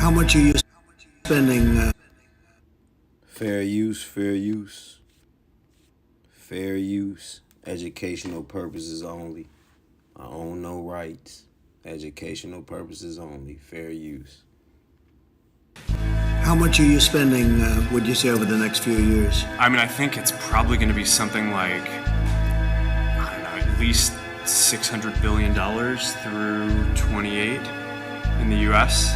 How much are you spending? Fair use, fair use. Fair use. Educational purposes only. I own no rights. Educational purposes only. Fair use. How much are you spending, would you say, over the next few years? I mean, I think it's probably going to be something like, I don't know, at least $600 billion through 28 in the U.S.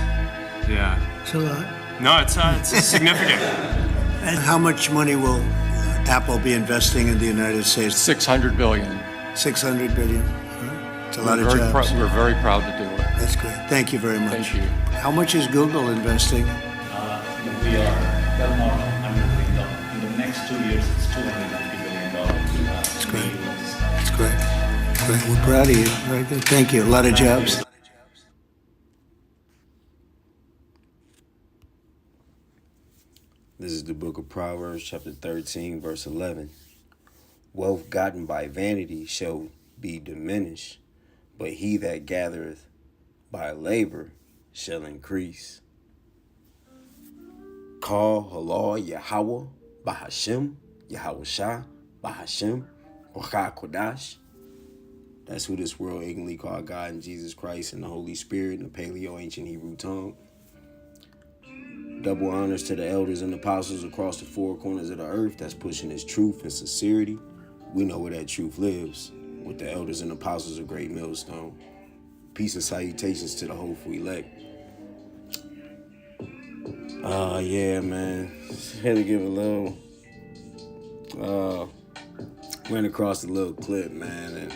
Yeah. It's a lot. No, it's significant. And how much money will Apple be investing in the United States? 600 billion. 600 billion. It's a lot of We're jobs. we're very proud to do it. That's great. Thank you very much. Thank you. How much is Google investing? We are well more than $100 billion. In the next 2 years, it's $250 billion. That's great. That's great. Great. We're proud of you. Very good. Thank you. A lot of jobs. This is the book of Proverbs, chapter 13, verse 11. Wealth gotten by vanity shall be diminished, but he that gathereth by labor shall increase. Call halal Yahweh Bahashem, Yahweh Shah, Bahashem, Wachah Kodash. That's who this world ignorantly call God and Jesus Christ and the Holy Spirit in the Paleo ancient Hebrew tongue. Double honors to the elders and apostles across the four corners of the earth that's pushing this truth and sincerity. We know where that truth lives, with the elders and apostles of Great Millstone. Peace and salutations to the hopeful elect. Yeah, man. Had to give a little, went across a little clip, man. And,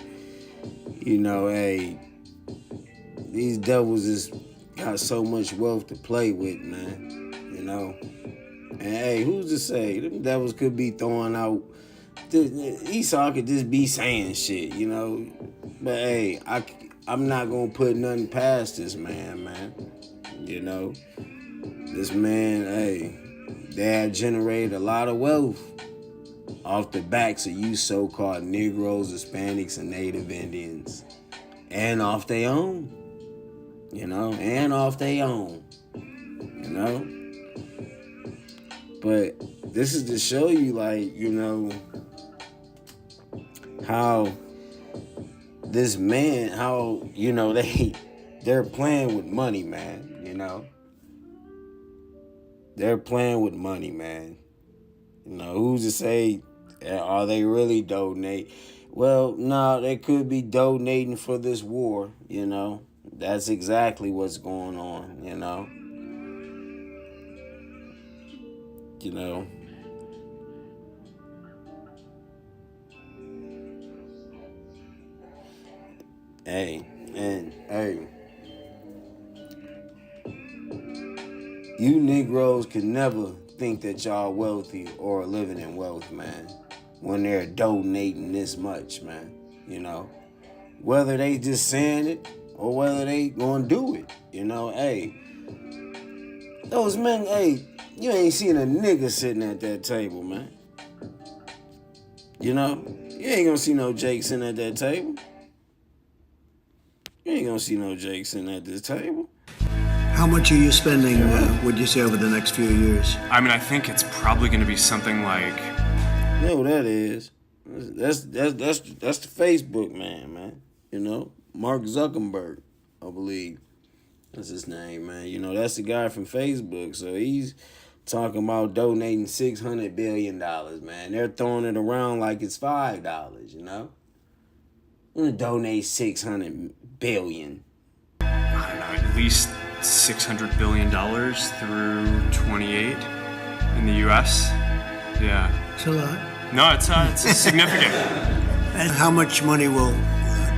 you know, hey, these devils just got so much wealth to play with, man. You know? And, hey, who's to say? Them devils could be throwing out, Esau could just be saying shit, you know? But, hey, I'm not going to put nothing past this man. You know? This man, hey, they have generated a lot of wealth off the backs of you so-called Negroes, Hispanics, and Native Indians. And off their own. You know? And off their own. You know? But this is to show you, like, you know, how this man, how, you know, they're playing with money, man, you know? They're playing with money, man. You know, who's to say, are they really donating? Well, no, they could be donating for this war, you know. That's exactly what's going on, you know. You know. Hey. You Negroes can never think that y'all wealthy or living in wealth, man, when they're donating this much, man, you know. Whether they just saying it or whether they gonna do it, you know, hey. Those men, hey, you ain't seen a nigga sitting at that table, man. You know, you ain't gonna see no Jake sitting at that table. You ain't gonna see no Jake sitting at this table. How much are you spending, would you say, over the next few years? I mean, I think it's probably going to be something like, You know what that is? That's the Facebook man. You know, Mark Zuckerberg, I believe. That's his name, man. You know, that's the guy from Facebook. So he's talking about donating $600 billion, man. They're throwing it around like it's $5, you know? I'm going to donate $600 billion. I don't know, at least $600 billion through 28 in the U.S. Yeah. It's a lot. No, it's significant. And how much money will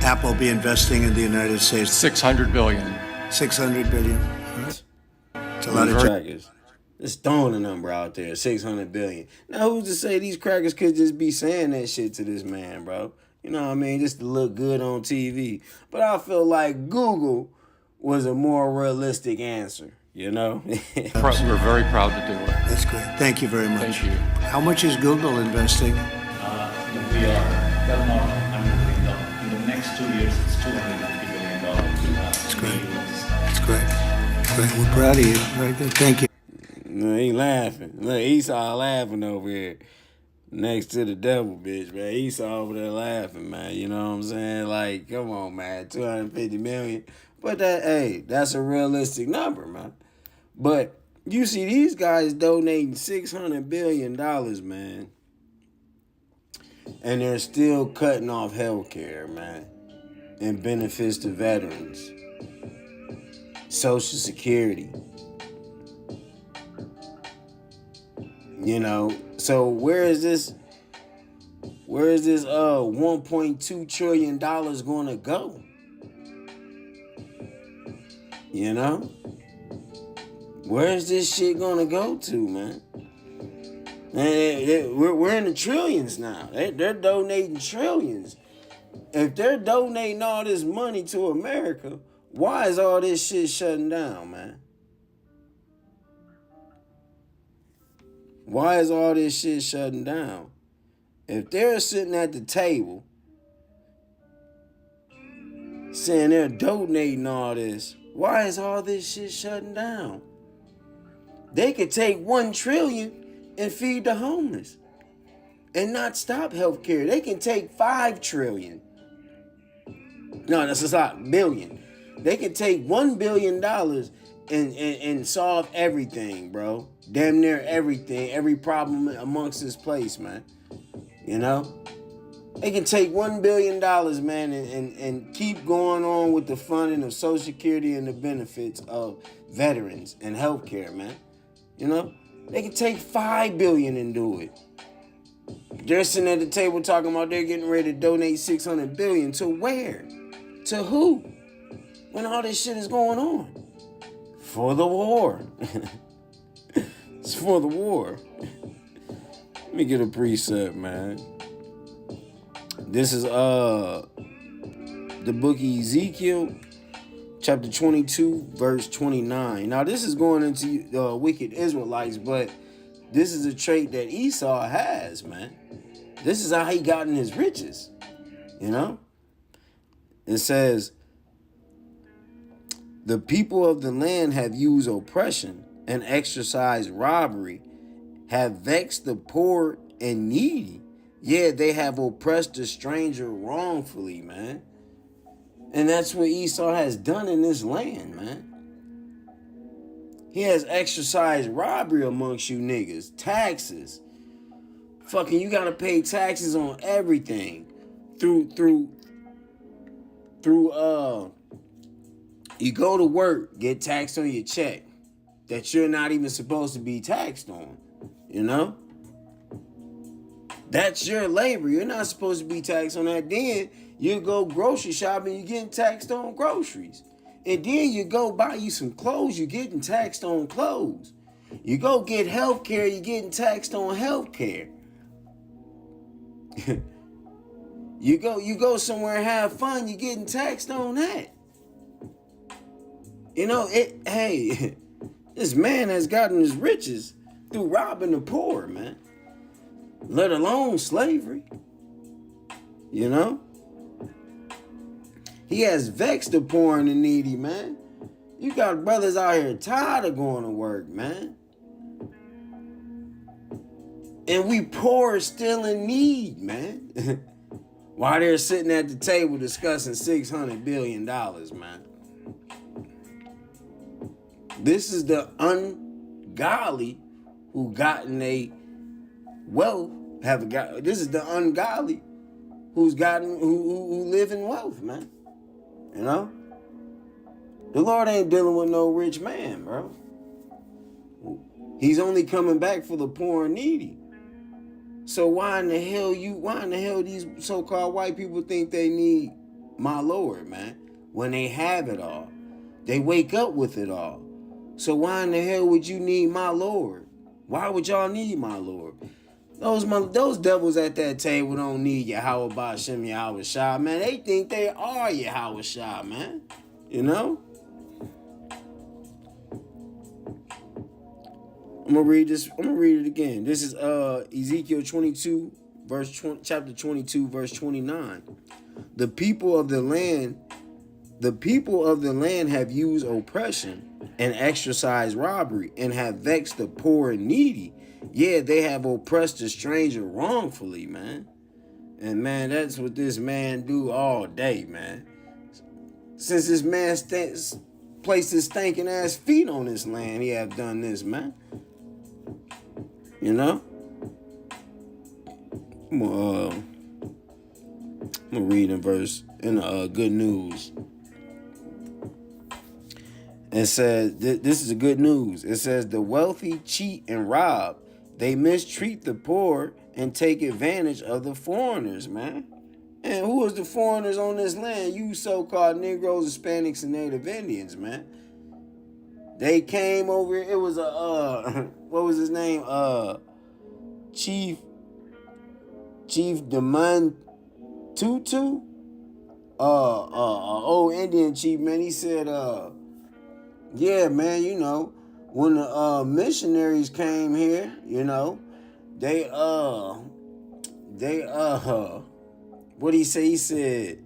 Apple be investing in the United States? 600 billion. 600 billion. Right. It's a lot of crackers. Just throwing a number out there, 600 billion. Now, who's to say these crackers could just be saying that shit to this man, bro? You know what I mean? Just to look good on TV. But I feel like Google was a more realistic answer, you know? We're very proud to do it. That's great. Thank you very much. Thank you. How much is Google investing? We are well more than $100 billion. In the next 2 years, it's $250 billion. That's great. That's great. Great. We're proud of you. Very good. Thank you. No, he laughing. Look, Esau laughing over here. Next to the devil, bitch, man. Esau over there laughing, man. You know what I'm saying? Like, come on, man. 250 million. But that's a realistic number, man. But you see these guys donating $600 billion, man. And they're still cutting off health care, man. And benefits to veterans. Social Security. You know, so where is this 1.2 trillion dollars gonna go? You know? Where is this shit gonna go to, man? We're in the trillions now. They're donating trillions. If they're donating all this money to America, why is all this shit shutting down, man? Why is all this shit shutting down? If they're sitting at the table saying they're donating all this, why is all this shit shutting down? They could take 1 trillion and feed the homeless and not stop healthcare. They can take 5 trillion. No, that's a lot, billion. They can take $1 billion and solve everything, bro. Damn near everything, every problem amongst this place, man. You know? They can take $1 billion, man, and keep going on with the funding of Social Security and the benefits of veterans and healthcare, man. You know? They can take $5 billion and do it. They're sitting at the table talking about they're getting ready to donate $600 billion to where? To who? When all this shit is going on? For the war. It's for the war. Let me get a precept, man. This is the book of Ezekiel, chapter 22, verse 29. Now, this is going into wicked Israelites, but this is a trait that Esau has, man. This is how he got in his riches, you know? It says, the people of the land have used oppression and exercised robbery, have vexed the poor and needy. Yeah, they have oppressed the stranger wrongfully, man. And that's what Esau has done in this land, man. He has exercised robbery amongst you niggas. Taxes. Fucking, you gotta pay taxes on everything. You go to work, get taxed on your check that you're not even supposed to be taxed on, you know? That's your labor. You're not supposed to be taxed on that. Then you go grocery shopping, you're getting taxed on groceries. And then you go buy you some clothes, you're getting taxed on clothes. You go get health care, you're getting taxed on health care. You go somewhere and have fun, you're getting taxed on that. You know, hey, this man has gotten his riches through robbing the poor, man. Let alone slavery. You know? He has vexed the poor and the needy, man. You got brothers out here tired of going to work, man. And we poor still in need, man. While they're sitting at the table discussing $600 billion, man. This is the ungodly who gotten a wealth, this is the ungodly who live in wealth, man. You know? The Lord ain't dealing with no rich man, bro. He's only coming back for the poor and needy. So why in the hell these so-called white people think they need my Lord, man? When they have it all. They wake up with it all. So why in the hell would you need my Lord? Why would y'all need my Lord? Those devils at that table don't need Yahweh Ba'Shem Yahweh Shah, man. They think they are Yahweh Shah, man. You know? I'm gonna read it again. This is Ezekiel 22, chapter 22, verse 29. The people of the land The people of the land have used oppression and exercised robbery and have vexed the poor and needy. Yeah, they have oppressed the stranger wrongfully, man. And man, that's what this man do all day, man. Since this man placed his stinking ass feet on this land, he have done this, man. You know? I'm gonna read in verse in Good News. It says, this is the good news. It says, the wealthy cheat and rob. They mistreat the poor and take advantage of the foreigners, man. And who is the foreigners on this land? You so-called Negroes, Hispanics, and Native Indians, man. They came over. It was what was his name? Chief Demon Tutu. Old Indian chief, man. He said, yeah, man, you know, when the missionaries came here, you know, they what did he say?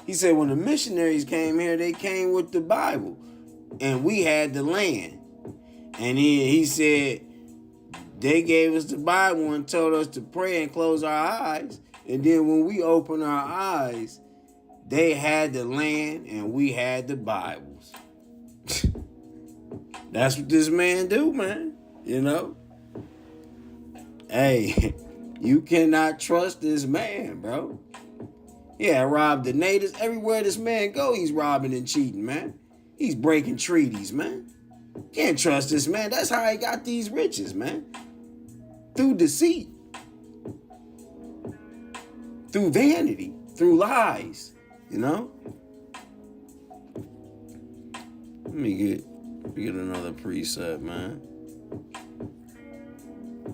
He said when the missionaries came here, they came with the Bible and we had the land. And he said they gave us the Bible and told us to pray and close our eyes. And then when we opened our eyes, they had the land and we had the Bibles. That's what this man do, man. You know? Hey, you cannot trust this man, bro. Yeah, robbed the natives. Everywhere this man go, he's robbing and cheating, man. He's breaking treaties, man. Can't trust this man. That's how he got these riches, man. Through deceit. Through vanity. Through lies. You know? Let me get another preset, man.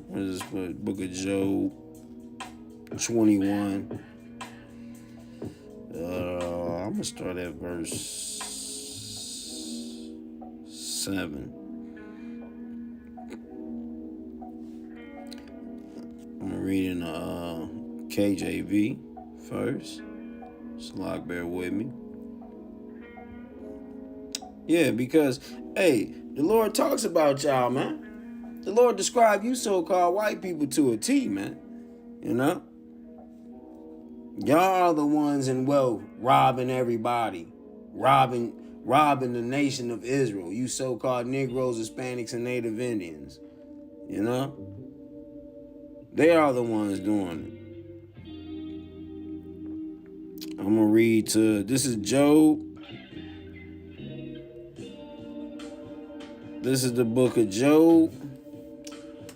What is this? Book of Job 21. I'm gonna start at verse 7. I'm gonna read in KJV first. So bear with me. Yeah, because, hey, the Lord talks about y'all, man. The Lord described you so-called white people to a T, man. You know? Y'all are the ones in wealth robbing everybody. Robbing the nation of Israel. You so-called Negroes, Hispanics, and Native Indians. You know? They are the ones doing it. I'm going to read this is Job. This is the book of Job,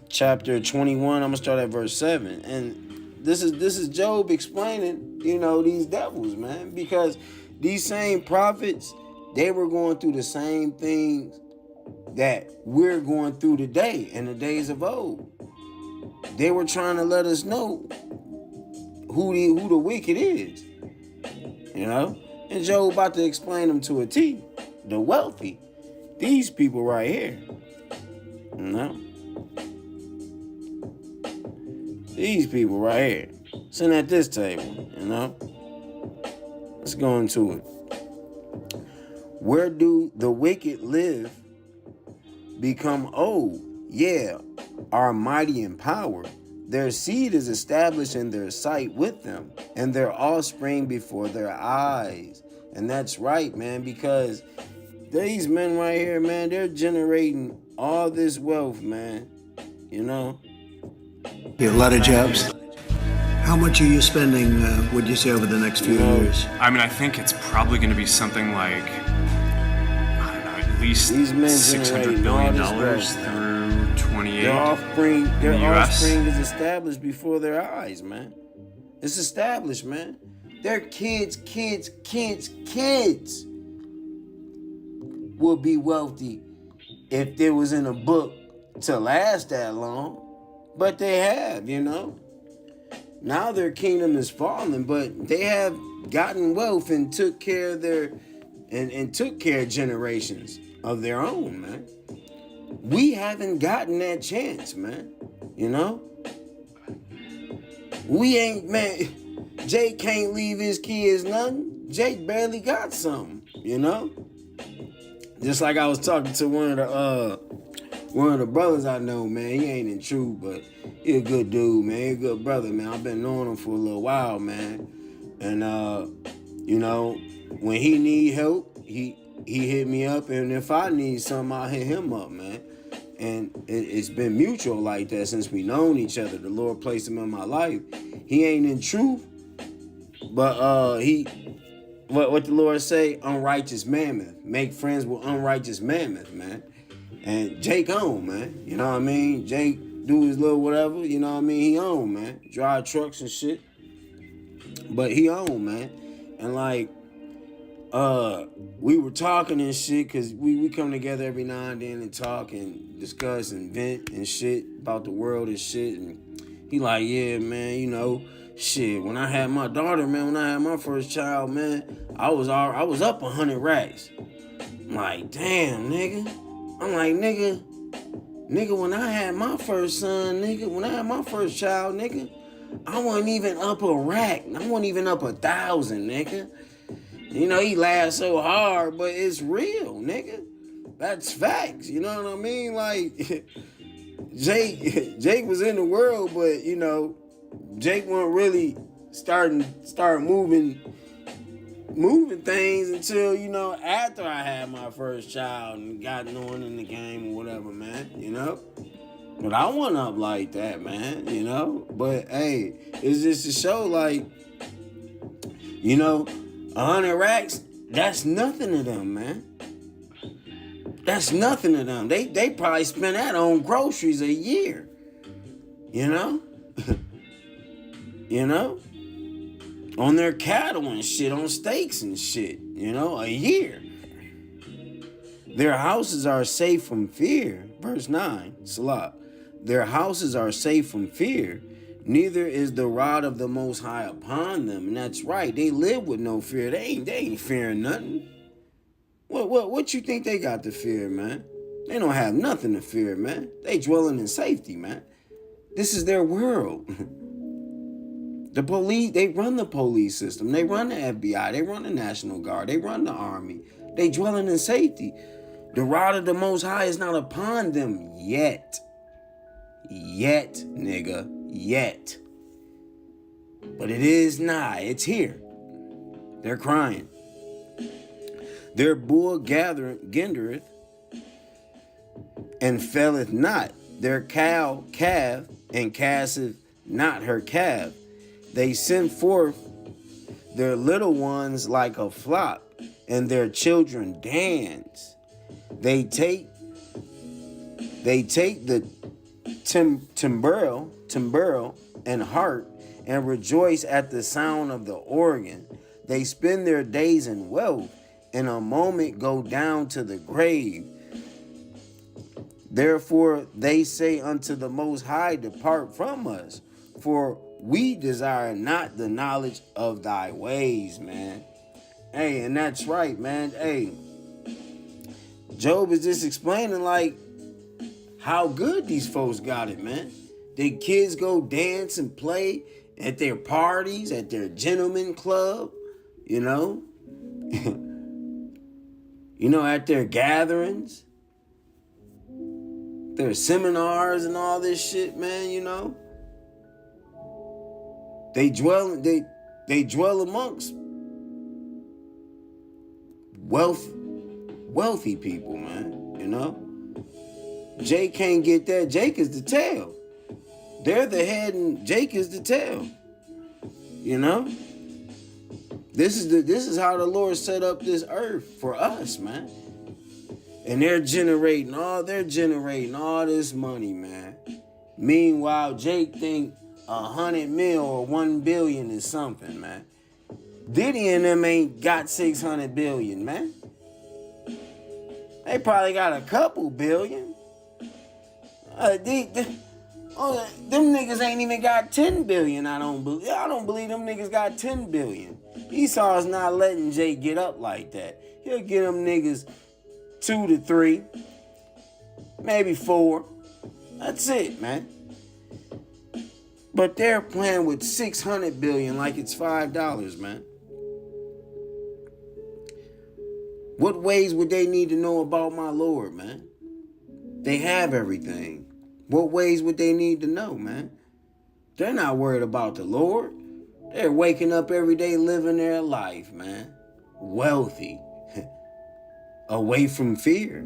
chapter 21. I'm going to start at verse 7. And this is Job explaining, you know, these devils, man. Because these same prophets, they were going through the same things that we're going through today in the days of old. They were trying to let us know who the wicked is. You know? And Job about to explain them to a T. The wealthy. These people right here. You know? These people right here. Sitting at this table. You know? Let's go into it. Where do the wicked live? Become old. Yeah, are mighty in power. Their seed is established in their sight with them, and their offspring before their eyes. And that's right, man, because these men right here, man, they're generating all this wealth, man. You know? You have a lot of jobs. How much are you spending, would you say, over the next few years? I mean, I think it's probably going to be something like, I don't know, at least $600 billion through 28 Their offspring US. is established before their eyes, man. It's established, man. Their kids will be wealthy if there was in a book to last that long. But they have, you know. Now their kingdom is falling, but they have gotten wealth and took care of took care of generations of their own, man. We haven't gotten that chance, man. You know? We ain't, man. Jake can't leave his kids nothing. Jake barely got something. you know? Just like I was talking to one of the brothers I know, man. He ain't in truth, but he a good dude, man. He a good brother, man. I've been knowing him for a little while, man. And you know, when he need help, he hit me up, and if I need something, I'll hit him up, man. And it's been mutual like that since we known each other. The Lord placed him in my life. He ain't in truth, but what the Lord say, unrighteous mammoth. Make friends with unrighteous mammoth, man. And Jake on, man. You know what I mean? Jake do his little whatever, you know what I mean? He on, man. Drive trucks and shit. But he on, man. And like, we were talking and shit, cause we come together every now and then and talk and discuss and vent and shit about the world and shit. And he like, yeah, man, you know, shit, when I had my daughter, man, when I had my first child, man, I was up 100 racks. I'm like, damn, nigga. I'm like, nigga, when I had my first son, nigga, when I had my first child, nigga, I wasn't even up a rack. I wasn't even up 1,000, nigga. You know, he laughed so hard, but it's real, nigga. That's facts, you know what I mean? Like, Jake was in the world, but, you know, Jake wasn't really start moving things until, you know, after I had my first child and got known in the game or whatever, man, you know? But I wasn't up like that, man, you know? But, hey, it's just to show, like, you know, 100 racks, that's nothing to them, man. That's nothing to them. They probably spend that on groceries a year, you know? You know? On their cattle and shit, on steaks and shit, you know, a year. Their houses are safe from fear. Verse 9, Salah. Their houses are safe from fear. Neither is the rod of the Most High upon them. And that's right. They live with no fear. They ain't fearing nothing. What you think they got to fear, man? They don't have nothing to fear, man. They dwelling in safety, man. This is their world. The police, they run the police system. They run the FBI. They run the National Guard. They run the Army. They dwelling in safety. The rod of the Most High is not upon them yet. Yet, nigga. Yet. But it is nigh. It's here. They're crying. Their bull gathereth and faileth not. Their cow calf and casteth not her calf. They send forth their little ones like a flock, and their children dance. They take the timbrel and harp, and rejoice at the sound of the organ. They spend their days in wealth, in a moment go down to the grave. Therefore they say unto the Most High, depart from us, for we desire not the knowledge of thy ways, man. Hey, and that's right, man. Hey, Job is just explaining, like, how good these folks got it, man. Their kids go dance and play at their parties, at their gentleman club, you know. You know, at their gatherings, their seminars and all this shit, man, you know. They dwell amongst wealthy people, man, you know. Jake can't get that. Jake is the tail. They're the head and Jake is the tail. You know? This is how the Lord set up this earth for us, man. And they're generating all this money, man. Meanwhile, Jake think 100 mil or 1 billion is something, man. Diddy and them ain't got 600 billion, man. They probably got a couple billion. Them niggas ain't even got 10 billion. I don't believe them niggas got 10 billion. Esau's not letting Jake get up like that. He'll get them niggas 2 to 3, maybe 4. That's it, man. But they're playing with 600 billion like it's $5, man. What ways would they need to know about my Lord, man? They have everything. What ways would they need to know, man? They're not worried about the Lord. They're waking up every day living their life, man. Wealthy. Away from fear.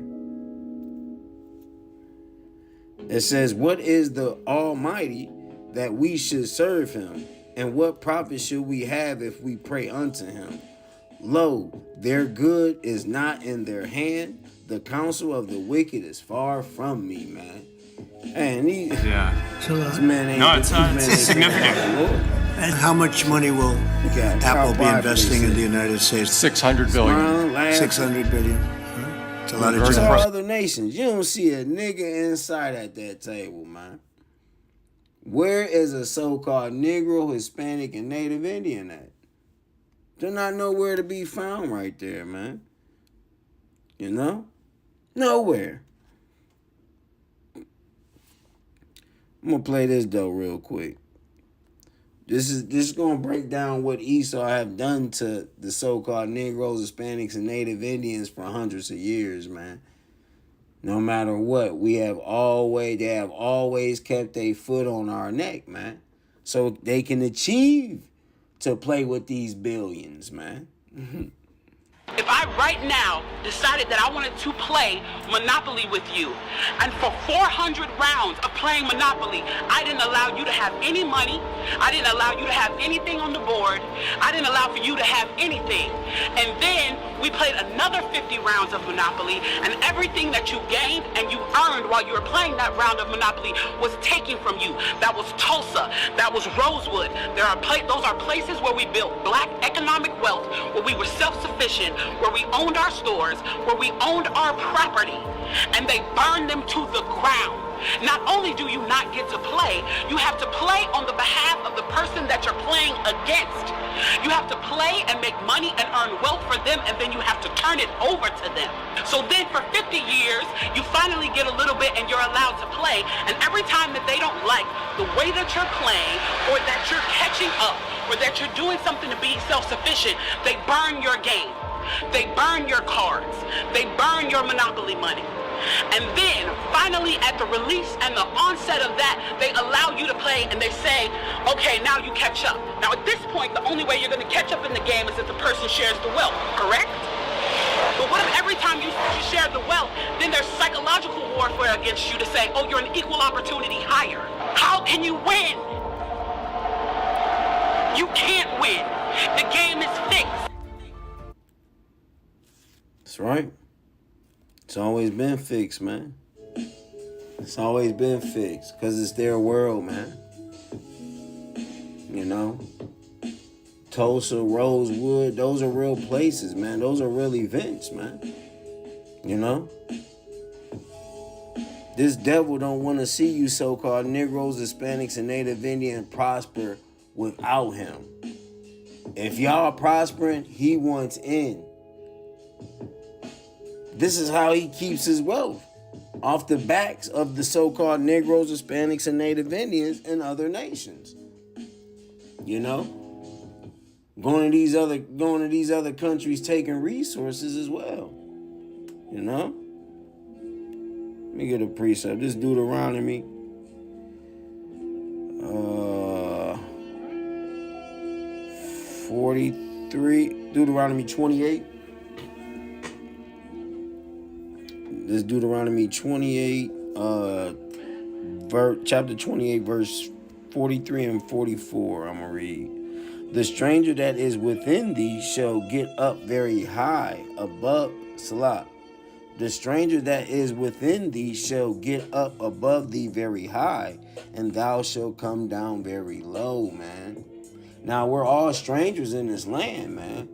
It says, what is the Almighty that we should serve him? And what profit should we have if we pray unto him? Lo, their good is not in their hand. The counsel of the wicked is far from me, man. And this man ain't. No, it's significant. And how much money will Apple be investing in the United States? 600 billion. 600 billion. It's a lot of Versus jobs. other nations. You don't see a nigga inside at that table, man. Where is a so-called Negro, Hispanic, and Native Indian at? They're not nowhere to be found right there, man. You know? Nowhere. I'm gonna play this though real quick. This is gonna break down what Esau have done to the so-called Negroes, Hispanics, and Native Indians for hundreds of years, man. No matter what, they have always kept a foot on our neck, man. So they can achieve to play with these billions, man. If I right now decided that I wanted to play Monopoly with you, and for 400 rounds of playing Monopoly, I didn't allow you to have any money, I didn't allow you to have anything on the board, I didn't allow for you to have anything, and then we played another 50 rounds of Monopoly, and everything that you gained and you earned while you were playing that round of Monopoly was taken from you. That was Tulsa, that was Rosewood. Those are places where we built black economic wealth, where we were self-sufficient, where we owned our stores, where we owned our property, and they burned them to the ground. Not only do you not get to play, you have to play on the behalf of the person that you're playing against. You have to play and make money and earn wealth for them, and then you have to turn it over to them. So then for 50 years, you finally get a little bit and you're allowed to play, and every time that they don't like the way that you're playing, or that you're catching up, or that you're doing something to be self-sufficient, they burn your game. They burn your cards. They burn your Monopoly money. And then, finally, at the release and the onset of that, they allow you to play and they say, okay, now you catch up. Now, at this point, the only way you're going to catch up in the game is if the person shares the wealth, correct? But what if every time you share the wealth, then there's psychological warfare against you to say, oh, you're an equal opportunity hire? How can you win? You can't win. The game is fixed. That's right. It's always been fixed, man. It's always been fixed because it's their world, man. You know? Tulsa, Rosewood, those are real places, man. Those are real events, man. You know? This devil don't want to see you so-called Negroes, Hispanics, and Native Indians prosper without him. If y'all prospering, he wants in. This is how he keeps his wealth, off the backs of the so-called Negroes, Hispanics, and Native Indians in other nations. You know, going to these other countries, taking resources as well. You know, let me get a precept. This Deuteronomy, 43, Deuteronomy 28. This Deuteronomy 28, chapter 28, verse 43 and 44, I'm going to read. The stranger that is within thee shall get up very high above, Salah. The stranger that is within thee shall get up above thee very high, and thou shalt come down very low, man. Now, we're all strangers in this land, man,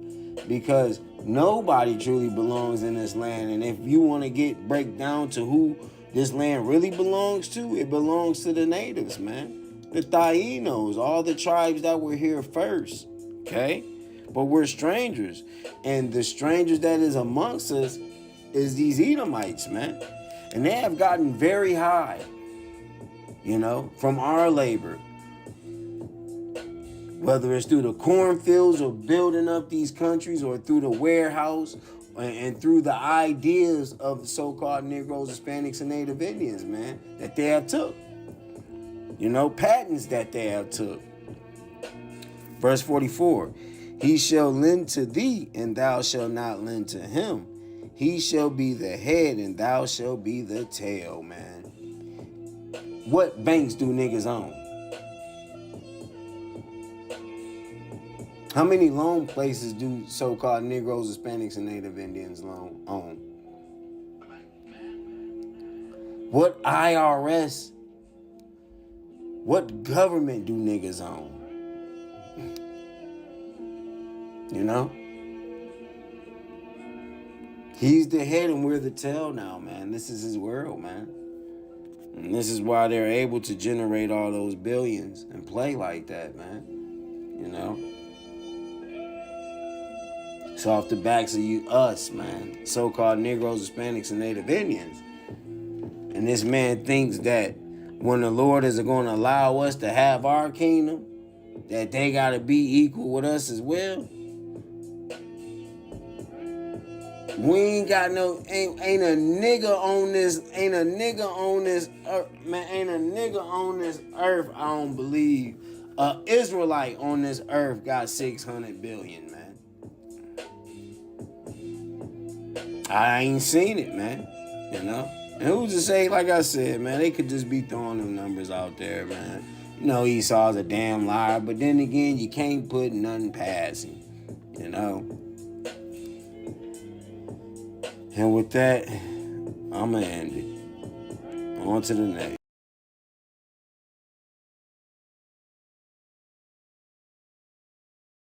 because nobody truly belongs in this land. And if you want to break down to who this land really belongs to, it belongs to the natives, man. The Tainos, all the tribes that were here first, okay? But we're strangers. And the strangers that is amongst us is these Edomites, man. And they have gotten very high, you know, from our labor. Whether it's through the cornfields or building up these countries, or through the warehouse, and through the ideas of the so-called Negroes, Hispanics, and Native Indians, man, that they have took. Patents that they have took. Verse 44, he shall lend to thee, and thou shalt not lend to him. He shall be the head, and thou shalt be the tail, man. What banks do niggas own? How many loan places do so-called Negroes, Hispanics, and Native Indians own? What IRS, what government do niggas own? He's the head and we're the tail now, man. This is his world, man. And this is why they're able to generate all those billions and play like that, man. It's off the backs of us, man. So-called Negroes, Hispanics, and Native Indians. And this man thinks that when the Lord is going to allow us to have our kingdom, that they got to be equal with us as well. We ain't got ain't a nigga on this earth, man, ain't a nigga on this earth, I don't believe, a Israelite on this earth got 600 billion, man. I ain't seen it, man, And who's to say, like I said, man, they could just be throwing them numbers out there, man. Esau's a damn liar, but then again, you can't put nothing past him, And with that, I'm going to end it. On to the next.